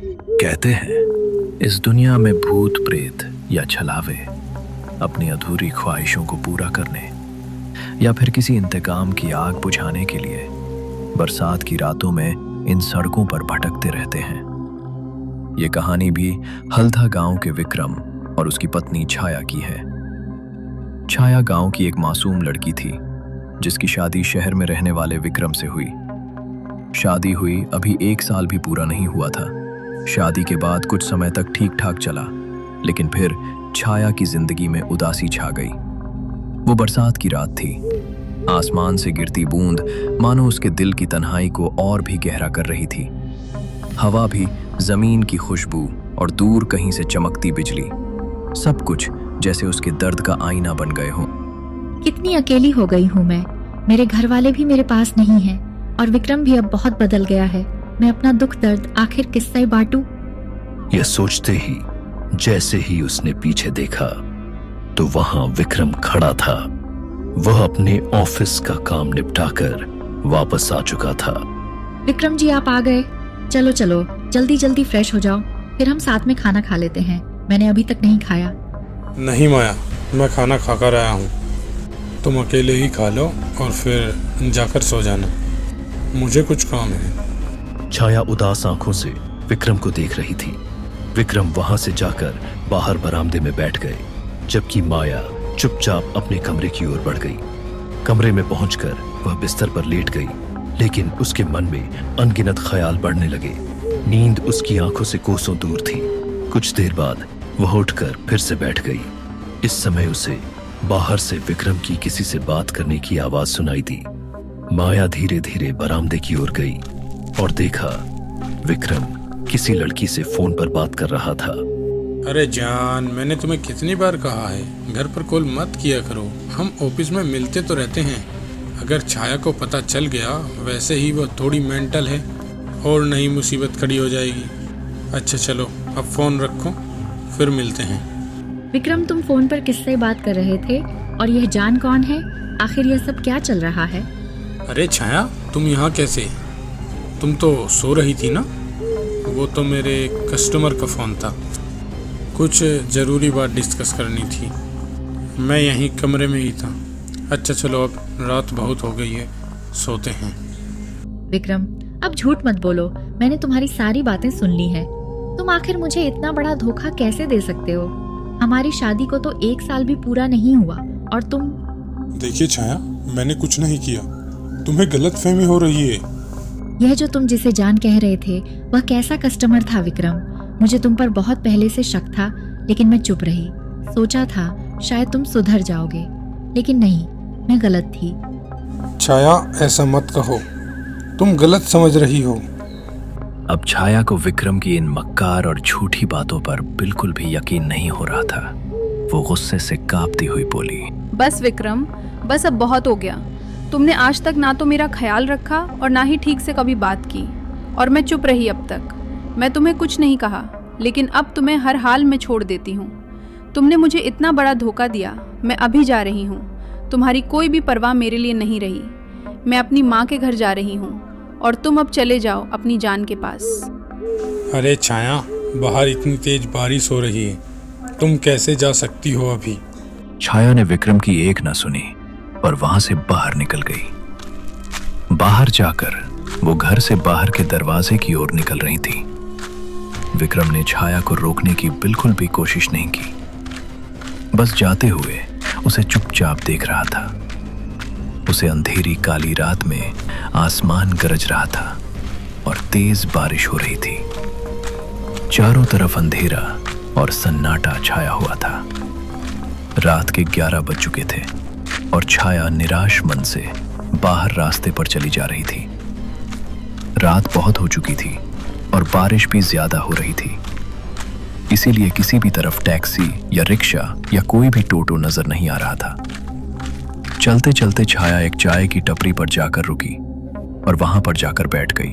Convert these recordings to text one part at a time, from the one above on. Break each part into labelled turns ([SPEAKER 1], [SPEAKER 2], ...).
[SPEAKER 1] कहते हैं इस दुनिया में भूत प्रेत या छलावे अपनी अधूरी ख्वाहिशों को पूरा करने या फिर किसी इंतकाम की आग बुझाने के लिए बरसात की रातों में इन सड़कों पर भटकते रहते हैं। ये कहानी भी हल्दा गांव के विक्रम और उसकी पत्नी छाया की है। छाया गांव की एक मासूम लड़की थी जिसकी शादी शहर में रहने वाले विक्रम से हुई। शादी हुई अभी 1 साल भी पूरा नहीं हुआ था। शादी के बाद कुछ समय तक ठीक ठाक चला, लेकिन फिर छाया की जिंदगी में उदासी छा गई। वो बरसात की रात थी। आसमान से गिरती बूंद मानो उसके दिल की तन्हाई को और भी गहरा कर रही थी। हवा भी, जमीन की खुशबू और दूर कहीं से चमकती बिजली, सब कुछ जैसे उसके दर्द का आईना बन गए हों।
[SPEAKER 2] कितनी अकेली हो गई हूँ मैं। मेरे घर वाले भी मेरे पास नहीं हैं और विक्रम भी अब बहुत बदल गया है। मैं अपना दुख दर्द आखिर किससे बांटूं?
[SPEAKER 3] यह सोचते ही जैसे ही उसने पीछे देखा तो वहां विक्रम खड़ा था। वह अपने ऑफिस का काम निपटाकर वापस आ चुका था।
[SPEAKER 2] विक्रम जी, आप आ गए। चलो चलो जल्दी जल्दी फ्रेश हो जाओ, फिर हम साथ में खाना खा लेते हैं। मैंने अभी तक नहीं खाया।
[SPEAKER 4] नहीं माया, मैं खाना खाकर आया हूँ। तुम अकेले ही खा लो और फिर जाकर सो जाना। मुझे कुछ काम है।
[SPEAKER 3] छाया उदास आंखों से विक्रम को देख रही थी। विक्रम वहां से जाकर बाहर बरामदे में बैठ गए, जबकि माया चुपचाप अपने कमरे की ओर बढ़ गई। कमरे में पहुंचकर वह बिस्तर पर लेट गई, लेकिन उसके मन में अनगिनत ख्याल बढ़ने लगे। नींद उसकी आंखों से कोसों दूर थी। कुछ देर बाद वह उठकर फिर से बैठ गई। इस समय उसे बाहर से विक्रम की किसी से बात करने की आवाज सुनाई दी। माया धीरे धीरे बरामदे की ओर गई और देखा विक्रम किसी लड़की से फोन पर बात कर रहा था।
[SPEAKER 4] अरे जान, मैंने तुम्हें कितनी बार कहा है घर पर कॉल मत किया करो। हम ऑफिस में मिलते तो रहते हैं। अगर छाया को पता चल गया, वैसे ही वो थोड़ी मेंटल है और नई मुसीबत खड़ी हो जाएगी। अच्छा चलो, अब फोन रखो, फिर मिलते हैं।
[SPEAKER 2] विक्रम, तुम फोन पर किससे बात कर रहे थे? और यह जान कौन है? आखिर यह सब क्या चल रहा है?
[SPEAKER 4] अरे छाया, तुम यहाँ कैसे? तुम तो सो रही थी ना? वो तो मेरे कस्टमर का फ़ोन था। कुछ ज़रूरी बात डिस्कस करनी थी। मैं यहीं कमरे में ही था। अच्छा चलो, अब रात बहुत हो गई है, सोते हैं।
[SPEAKER 2] विक्रम, अब झूठ मत बोलो। मैंने तुम्हारी सारी बातें सुन ली है। तुम आखिर मुझे इतना बड़ा धोखा कैसे दे सकते हो? हमारी शादी को तो 1 साल भी पूरा नहीं हुआ और तुम।
[SPEAKER 4] देखिए छाया, मैंने कुछ नहीं किया। तुम्हें गलतफहमी हो रही है।
[SPEAKER 2] यह जो तुम जिसे जान कह रहे थे, वह कैसा कस्टमर था विक्रम? मुझे तुम पर बहुत पहले से शक था, लेकिन मैं चुप रही। सोचा था शायद तुम सुधर जाओगे, लेकिन नहीं, मैं गलत थी।
[SPEAKER 4] छाया, ऐसा मत कहो, तुम गलत समझ रही हो।
[SPEAKER 1] अब छाया को विक्रम की इन मक्कार और झूठी बातों पर बिल्कुल भी यकीन नहीं हो रहा था। वो गुस्से से कांपती हुई बोली,
[SPEAKER 5] बस विक्रम, बस अब बहुत हो गया। तुमने आज तक ना तो मेरा ख्याल रखा और ना ही ठीक से कभी बात की, और मैं चुप रही अब तक। मैं तुम्हें कुछ नहीं कहा, लेकिन अब तुम्हें हर हाल में छोड़ देती हूँ। तुमने मुझे इतना बड़ा धोखा दिया। मैं अभी जा रही हूँ। तुम्हारी कोई भी परवाह मेरे लिए नहीं रही। मैं अपनी माँ के घर जा रही हूँ और तुम अब चले जाओ अपनी जान के पास।
[SPEAKER 4] अरे छाया, बाहर इतनी तेज बारिश हो रही है, तुम कैसे जा सकती हो अभी?
[SPEAKER 1] छाया ने विक्रम की एक न सुनी और वहां से बाहर निकल गई। बाहर जाकर वो घर से बाहर के दरवाजे की ओर निकल रही थी। विक्रम ने छाया को रोकने की बिल्कुल भी कोशिश नहीं की, बस जाते हुए उसे चुपचाप देख रहा था। उसे अंधेरी काली रात में आसमान गरज रहा था और तेज बारिश हो रही थी। चारों तरफ अंधेरा और सन्नाटा छाया हुआ था। रात के 11 बज चुके थे और छाया निराश मन से बाहर रास्ते पर चली जा रही थी। रात बहुत हो चुकी थी और बारिश भी ज्यादा हो रही थी, इसीलिए किसी भी तरफ टैक्सी या रिक्शा या कोई भी टोटो नजर नहीं आ रहा था। चलते चलते छाया एक चाय की टपरी पर जाकर रुकी और वहां पर जाकर बैठ गई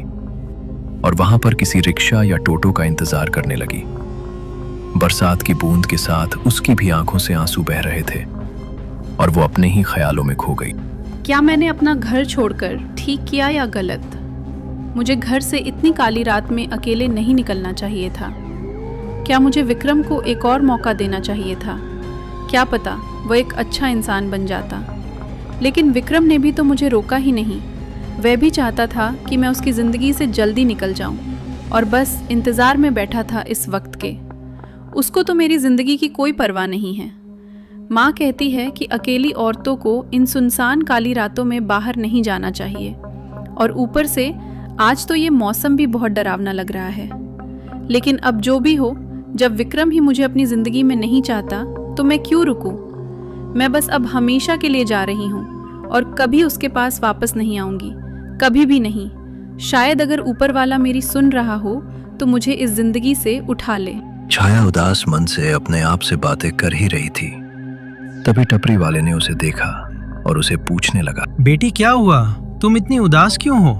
[SPEAKER 1] और वहां पर किसी रिक्शा या टोटो का इंतजार करने लगी। बरसात की बूंद के साथ उसकी भी आंखों से आंसू बह रहे थे और वो अपने ही ख्यालों में खो गई।
[SPEAKER 5] क्या मैंने अपना घर छोड़कर ठीक किया या गलत? मुझे घर से इतनी काली रात में अकेले नहीं निकलना चाहिए था। क्या मुझे विक्रम को एक और मौका देना चाहिए था? क्या पता वो एक अच्छा इंसान बन जाता। लेकिन विक्रम ने भी तो मुझे रोका ही नहीं। वह भी चाहता था कि मैं उसकी ज़िंदगी से जल्दी निकल जाऊं और बस इंतज़ार में बैठा था इस वक्त के। उसको तो मेरी ज़िंदगी की कोई परवाह नहीं है। माँ कहती है कि अकेली औरतों को इन सुनसान काली रातों में बाहर नहीं जाना चाहिए, और ऊपर से आज तो ये मौसम भी बहुत डरावना लग रहा है। लेकिन अब जो भी हो, जब विक्रम ही मुझे अपनी ज़िंदगी में नहीं चाहता तो मैं क्यों रुकूं? मैं बस अब हमेशा के लिए जा रही हूँ और कभी उसके पास वापस नहीं आऊँगी, कभी भी नहीं। शायद अगर ऊपर वाला मेरी सुन रहा हो तो मुझे इस ज़िंदगी से उठा ले।
[SPEAKER 1] छाया उदास मन से अपने आप से बातें कर ही रही थी, तभी टपरी वाले ने उसे देखा और उसे पूछने लगा,
[SPEAKER 6] बेटी क्या हुआ? तुम इतनी उदास क्यों हो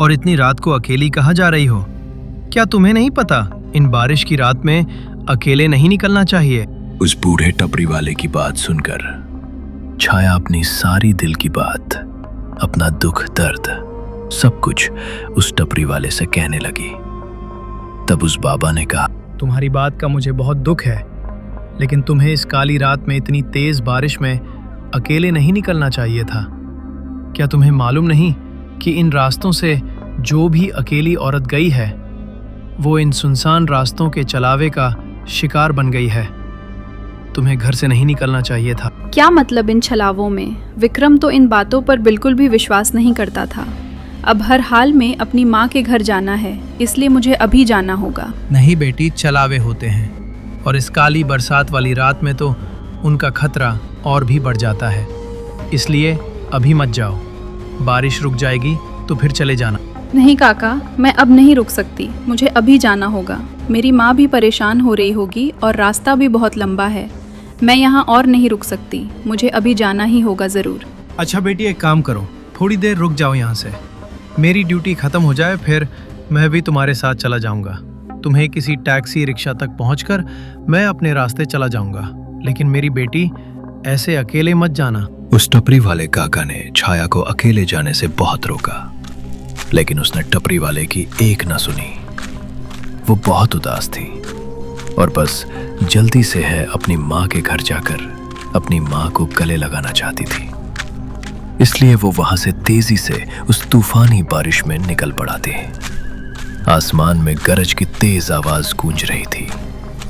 [SPEAKER 6] और इतनी रात को अकेली कहाँ जा रही हो? क्या तुम्हें नहीं पता इन बारिश की रात में अकेले नहीं निकलना चाहिए?
[SPEAKER 1] उस बूढ़े टपरी वाले की बात सुनकर छाया अपनी सारी दिल की बात, अपना दुख दर्द सब कुछ उस टपरी वाले से कहने लगी। तब उस बाबा ने कहा,
[SPEAKER 6] तुम्हारी बात का मुझे बहुत दुख है, लेकिन तुम्हें इस काली रात में इतनी तेज बारिश में अकेले नहीं निकलना चाहिए था। क्या तुम्हें मालूम नहीं कि इन रास्तों से जो भी अकेली औरत गई है वो इन सुनसान रास्तों के चलावे का शिकार बन गई है। तुम्हें घर से नहीं निकलना चाहिए था।
[SPEAKER 5] क्या मतलब इन छलावों में? विक्रम तो इन बातों पर बिल्कुल भी विश्वास नहीं करता था। अब हर हाल में अपनी माँ के घर जाना है, इसलिए मुझे अभी जाना होगा।
[SPEAKER 6] नहीं बेटी, चलावे होते हैं और इस काली बरसात वाली रात में तो उनका खतरा और भी बढ़ जाता है। इसलिए अभी मत जाओ, बारिश रुक जाएगी तो फिर चले जाना।
[SPEAKER 5] नहीं काका, मैं अब नहीं रुक सकती, मुझे अभी जाना होगा। मेरी माँ भी परेशान हो रही होगी और रास्ता भी बहुत लंबा है। मैं यहाँ और नहीं रुक सकती, मुझे अभी जाना ही होगा ज़रूर।
[SPEAKER 6] अच्छा बेटी, एक काम करो, थोड़ी देर रुक जाओ यहाँ से। मेरी ड्यूटी ख़त्म हो जाए फिर मैं भी तुम्हारे साथ चला जाऊँगा। तुम्हें किसी टैक्सी रिक्शा तक पहुँचकर मैं अपने रास्ते चला जाऊँगा, लेकिन मेरी बेटी ऐसे अकेले मत जाना।
[SPEAKER 1] उस टपरी वाले काका ने छाया को अकेले जाने से बहुत रोका, लेकिन उसने टपरी वाले की एक न सुनी। वो बहुत उदास थी और बस जल्दी से है अपनी माँ के घर जाकर अपनी माँ को गले लगाना चाहती थी। इसलिए वो वहां से तेजी से उस तूफानी बारिश में निकल पड़ा थी। आसमान में गरज की तेज आवाज गूंज रही थी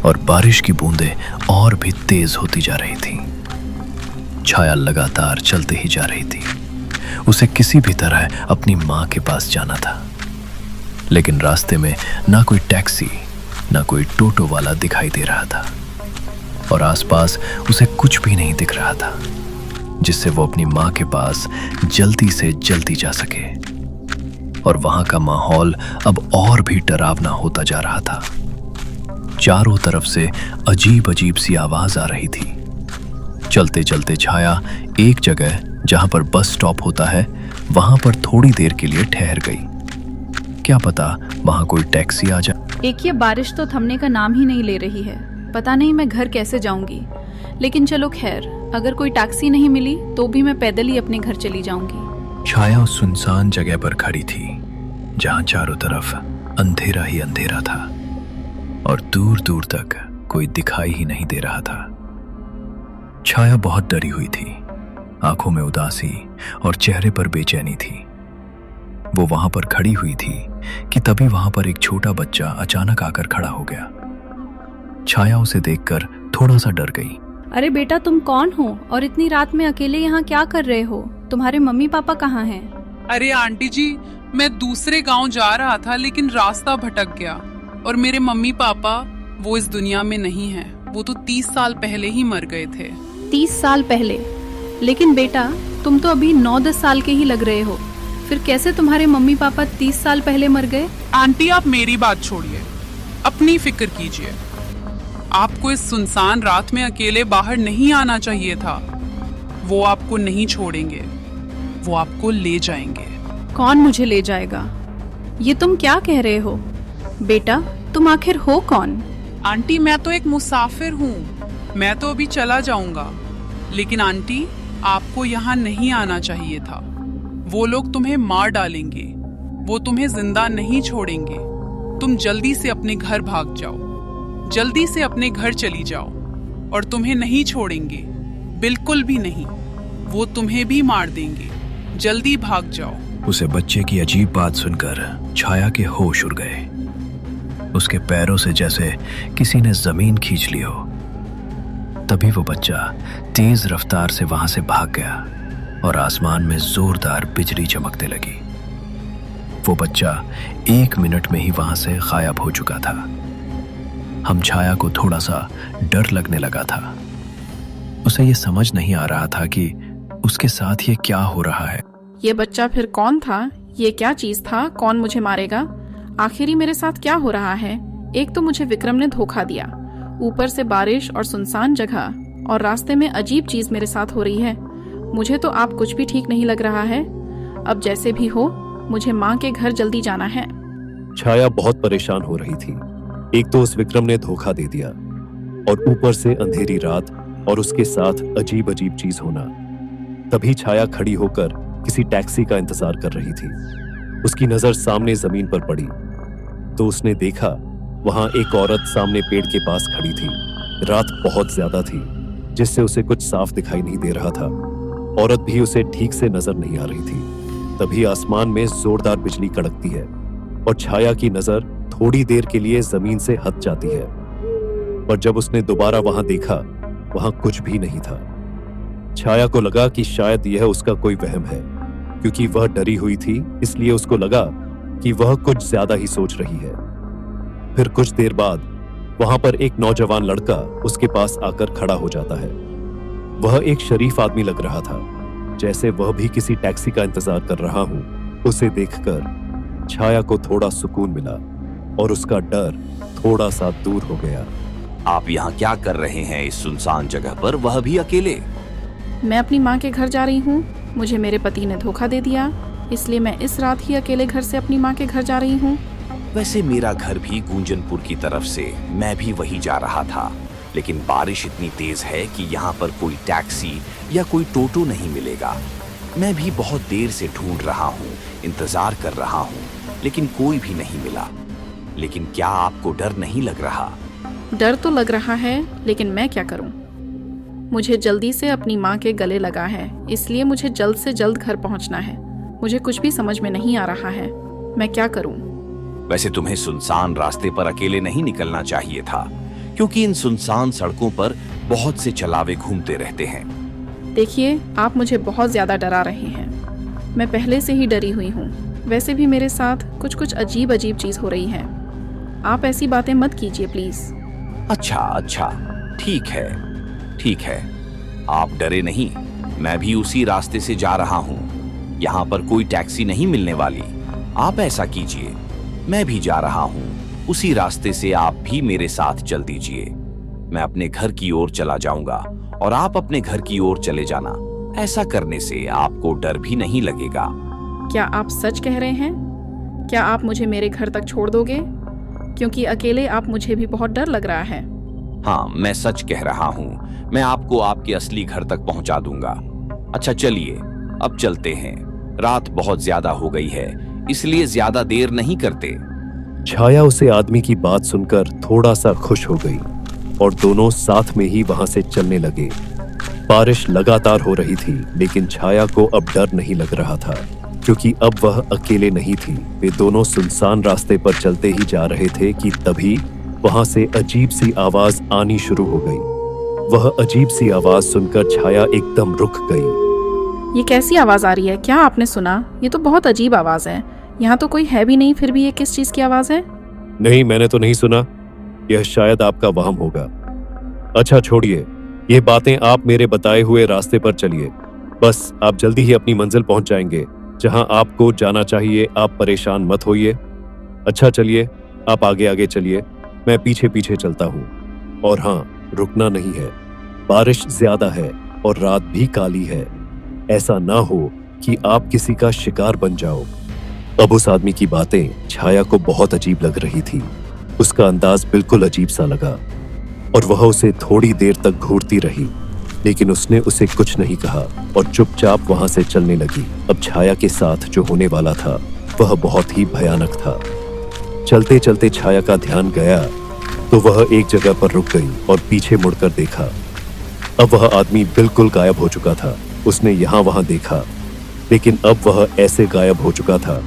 [SPEAKER 1] और बारिश की बूंदें और भी तेज होती जा रही थी। छाया लगातार चलते ही जा रही थी। उसे किसी भी तरह अपनी माँ के पास जाना था, लेकिन रास्ते में ना कोई टैक्सी ना कोई टोटो वाला दिखाई दे रहा था और आसपास उसे कुछ भी नहीं दिख रहा था जिससे वो अपनी माँ के पास जल्दी से जल्दी जा सके। और वहां का माहौल अब और भी डरावना होता जा रहा था। चारों तरफ से अजीब अजीब सी आवाज आ रही थी। चलते चलते छाया एक जगह जहां पर बस स्टॉप होता है वहां पर थोड़ी देर के लिए ठहर गई। क्या पता वहां कोई टैक्सी आ जाए।
[SPEAKER 5] एक ये बारिश तो थमने का नाम ही नहीं ले रही है। पता नहीं मैं घर कैसे जाऊंगी, लेकिन चलो खैर, अगर कोई टैक्सी नहीं मिली तो भी मैं पैदल ही अपने घर चली जाऊंगी।
[SPEAKER 1] छाया उस सुनसान जगह पर खड़ी थी जहां चारों तरफ अंधेरा ही अंधेरा था और दूर दूर तक कोई दिखाई ही नहीं दे रहा था। छाया बहुत डरी हुई थी, आंखों में उदासी और चेहरे पर बेचैनी थी। वो वहां पर खड़ी हुई थी कि तभी वहां पर एक छोटा बच्चा अचानक आकर खड़ा हो गया। छाया उसे देखकर थोड़ा सा डर गई।
[SPEAKER 5] अरे बेटा, तुम कौन हो और इतनी रात में अकेले यहाँ क्या कर रहे हो? तुम्हारे मम्मी पापा कहाँ हैं?
[SPEAKER 7] अरे आंटी जी, मैं दूसरे गांव जा रहा था लेकिन रास्ता भटक गया और मेरे मम्मी पापा वो इस दुनिया में नहीं हैं। वो तो 30 साल पहले ही मर गए थे।
[SPEAKER 5] 30 साल पहले? लेकिन बेटा, तुम तो अभी 9-10 साल के ही लग रहे हो। फिर कैसे तुम्हारे मम्मी पापा 30 साल पहले मर गए?
[SPEAKER 7] आंटी, आप मेरी बात छोड़िए, अपनी फिक्र कीजिए। आपको इस सुनसान रात में अकेले बाहर नहीं आना चाहिए था। वो आपको नहीं छोड़ेंगे, वो आपको ले जाएंगे।
[SPEAKER 5] कौन मुझे ले जाएगा? ये तुम क्या कह रहे हो? बेटा, तुम आखिर हो कौन?
[SPEAKER 7] आंटी, मैं तो एक मुसाफिर हूँ, मैं तो अभी चला जाऊंगा। लेकिन आंटी, आपको यहाँ नहीं आना चाहिए था। वो लोग तुम्हें मार डालेंगे। वो तुम्हें जिंदा नहीं छोड़ेंगे। तुम जल्दी से अपने घर भाग जाओ, जल्दी से अपने घर चली जाओ, और तुम्हें नहीं छोड़ेंगे, बिल्कुल भी नहीं। वो तुम्हें भी मार देंगे। जल्दी भाग जाओ।
[SPEAKER 1] उसे बच्चे की अजीब बात सुनकर छाया के होश उड़ गए। उसके पैरों से जैसे किसी ने जमीन खींच ली हो। तभी वो बच्चा तेज रफ्तार से वहां से भाग गया और आसमान में जोरदार बिजली चमकने लगी। वो बच्चा 1 मिनट में ही वहां से गायब हो चुका था। हम छाया को थोड़ा सा डर लगने लगा था। उसे ये समझ नहीं आ रहा था कि उसके साथ ये क्या हो रहा है।
[SPEAKER 8] ये बच्चा फिर कौन था? ये क्या चीज था? कौन मुझे मारेगा? आखिर ही मेरे साथ क्या हो रहा है? एक तो मुझे विक्रम ने धोखा दिया, ऊपर से बारिश और सुनसान जगह, और रास्ते में अजीब चीज मेरे साथ हो रही है। मुझे तो आप कुछ भी ठीक नहीं लग रहा है। अब जैसे भी हो, मुझे माँ के घर जल्दी जाना है।
[SPEAKER 3] छाया बहुत परेशान हो रही थी। एक तो उस विक्रम ने धोखा दे दिया, और ऊपर से अंधेरी रात और उसके साथ अजीब अजीब चीज होना। तभी छाया खड़ी होकर किसी टैक्सी का इंतजार कर रही थी। उसकी नजर सामने जमीन पर पड़ी तो उसने देखा वहां एक औरत सामने पेड़ के पास खड़ी थी। रात बहुत ज्यादा थी, जिससे उसे कुछ साफ दिखाई नहीं दे रहा था। औरत भी उसे ठीक से नजर नहीं आ रही थी। तभी आसमान में जोरदार बिजली कड़कती है और छाया की नजर थोड़ी देर के लिए जमीन से हट जाती है। पर जब उसने दोबारा वहां देखा, वहां कुछ भी नहीं था। छाया को लगा कि शायद यह उसका कोई वहम है, क्योंकि वह डरी हुई थी, इसलिए उसको लगा कि वह कुछ ज्यादा ही सोच रही है। फिर कुछ देर बाद वहां पर एक नौजवान लड़का उसके पास आकर खड़ा हो जाता है। वह एक शरीफ आदमी लग रहा था, जैसे वह भी किसी टैक्सी का इंतजार कर रहा हो। उसे देखकर छाया को थोड़ा सुकून मिला और उसका डर थोड़ा सा दूर हो गया।
[SPEAKER 9] आप यहाँ क्या कर रहे हैं इस सुनसान जगह पर, वह भी अकेले?
[SPEAKER 8] मैं अपनी माँ के घर जा रही हूँ। मुझे मेरे पति ने धोखा दे दिया, इसलिए मैं इस रात ही अकेले घर से अपनी माँ के घर जा रही हूँ।
[SPEAKER 9] वैसे मेरा घर भी गुंजनपुर की तरफ से, मैं भी वही जा रहा था, लेकिन बारिश इतनी तेज है कि यहाँ पर कोई टैक्सी या कोई टोटो नहीं मिलेगा। मैं भी बहुत देर से ढूंढ रहा हूँ, इंतजार कर रहा हूँ, लेकिन कोई भी नहीं मिला। लेकिन क्या आपको डर नहीं लग रहा?
[SPEAKER 8] डर तो लग रहा है, लेकिन मैं क्या करूँ? मुझे जल्दी से अपनी माँ के गले लगा है, इसलिए मुझे जल्द से जल्द घर पहुँचना है। मुझे कुछ भी समझ में नहीं आ रहा है, मैं क्या करूँ?
[SPEAKER 9] वैसे तुम्हें सुनसान रास्ते पर अकेले नहीं निकलना चाहिए था, क्योंकि इन सुनसान सड़कों पर बहुत से चलावे घूमते रहते हैं।
[SPEAKER 8] देखिए, आप मुझे बहुत ज्यादा डरा रहे हैं। मैं पहले से ही डरी हुई हूँ। वैसे भी मेरे साथ कुछ कुछ अजीब अजीब चीज हो रही है। आप ऐसी बातें मत कीजिए प्लीज।
[SPEAKER 9] अच्छा, ठीक है, आप डरे नहीं। मैं भी उसी रास्ते से जा रहा हूँ। यहाँ पर कोई टैक्सी नहीं मिलने वाली। आप ऐसा कीजिए, मैं भी जा रहा हूँ उसी रास्ते से, आप भी मेरे साथ चल दीजिए। मैं अपने घर की ओर चला जाऊंगा और आप अपने घर की ओर चले जाना। ऐसा करने से आपको डर भी नहीं लगेगा।
[SPEAKER 8] क्या आप सच कह रहे हैं? क्या आप मुझे मेरे घर तक छोड़ दोगे? क्योंकि अकेले आप मुझे भी बहुत डर लग रहा है।
[SPEAKER 9] हाँ, मैं सच कह रहा हूँ। मैं आपको आपके असली घर तक पहुंचा दूंगा। अच्छा चलिए, अब चलते हैं। रात बहुत ज्यादा हो गई है, इसलिए ज्यादा देर नहीं करते।
[SPEAKER 3] छाया उसे आदमी की बात सुनकर थोड़ा सा खुश हो गई और दोनों साथ में ही वहां से चलने लगे। बारिश लगातार हो रही थी, लेकिन छाया को अब डर नहीं लग रहा था, क्योंकि अब वह अकेले नहीं थी। वे दोनों सुनसान रास्ते पर चलते ही जा रहे थे कि तभी वहां से अजीब सी आवाज आनी शुरू हो गई। वह अजीब सी आवाज सुनकर छाया एकदम रुक गई।
[SPEAKER 8] ये कैसी आवाज आ रही है? क्या आपने सुना? ये तो बहुत अजीब आवाज है। यहाँ तो कोई है भी नहीं, फिर भी ये किस चीज की आवाज है?
[SPEAKER 3] नहीं, मैंने तो नहीं सुना। यह शायद आपका वहम होगा। अच्छा छोड़िए, ये बातें आप मेरे बताए हुए रास्ते पर चलिए। बस आप जल्दी ही अपनी मंजिल पहुंच जाएंगे, जहां आपको जाना चाहिए। आप परेशान मत होइए। अच्छा चलिए, आप आगे आगे चलिए, मैं पीछे पीछे चलता हूँ। और हाँ, रुकना नहीं है। बारिश ज्यादा है और रात भी काली है। ऐसा ना हो कि आप किसी का शिकार बन जाओ। अब उस आदमी की बातें छाया को बहुत अजीब लग रही थी। उसका अंदाज बिल्कुल अजीब सा लगा और वह उसे थोड़ी देर तक घूरती रही, लेकिन उसने उसे कुछ नहीं कहा और चुपचाप वहां से चलने लगी। अब छाया के साथ जो होने वाला था वह बहुत ही भयानक था। चलते चलते छाया का ध्यान गया तो वह एक जगह पर रुक गई और पीछे मुड़कर देखा। अब वह आदमी बिल्कुल गायब हो चुका था। उसने यहाँ वहां देखा, लेकिन अब वह ऐसे गायब हो चुका था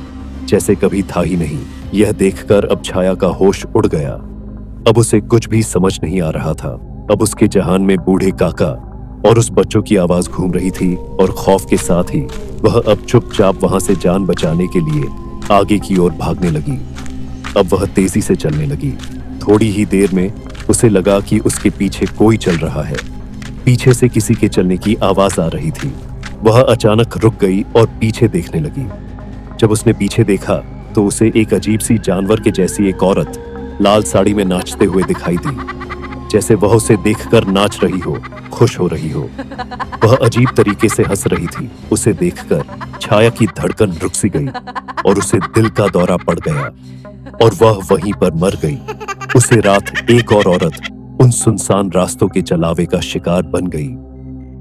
[SPEAKER 3] जैसे कभी था ही नहीं। यह देखकर अब छाया का होश उड़ गया। अब उसे कुछ भी समझ नहीं आ रहा था। अब उसके जहान में बूढ़े काका और उस बच्चों की आवाज घूम रही थी और खौफ के साथ ही वह अब चुपचाप वहां से जान बचाने के लिए आगे की ओर भागने लगी। अब वह तेजी से चलने लगी। थोड़ी ही देर में उसे लगा कि उसके पीछे कोई चल रहा है। पीछे से किसी के चलने की आवाज आ रही थी। वह अचानक रुक गई और पीछे देखने लगी। जब उसने पीछे देखा तो उसे एक अजीब सी जानवर के जैसी एक औरत लाल साड़ी में नाचते हुए दिखाई दी, जैसे वह उसे देखकर नाच रही हो, खुश हो रही हो। वह अजीब तरीके से हंस रही थी। उसे देखकर छाया की धड़कन रुक सी गई और उसे दिल का दौरा पड़ गया और वह वहीं पर मर गई। उसे रात एक और औरत उन सुनसान रास्तों के चलावे का शिकार बन गई।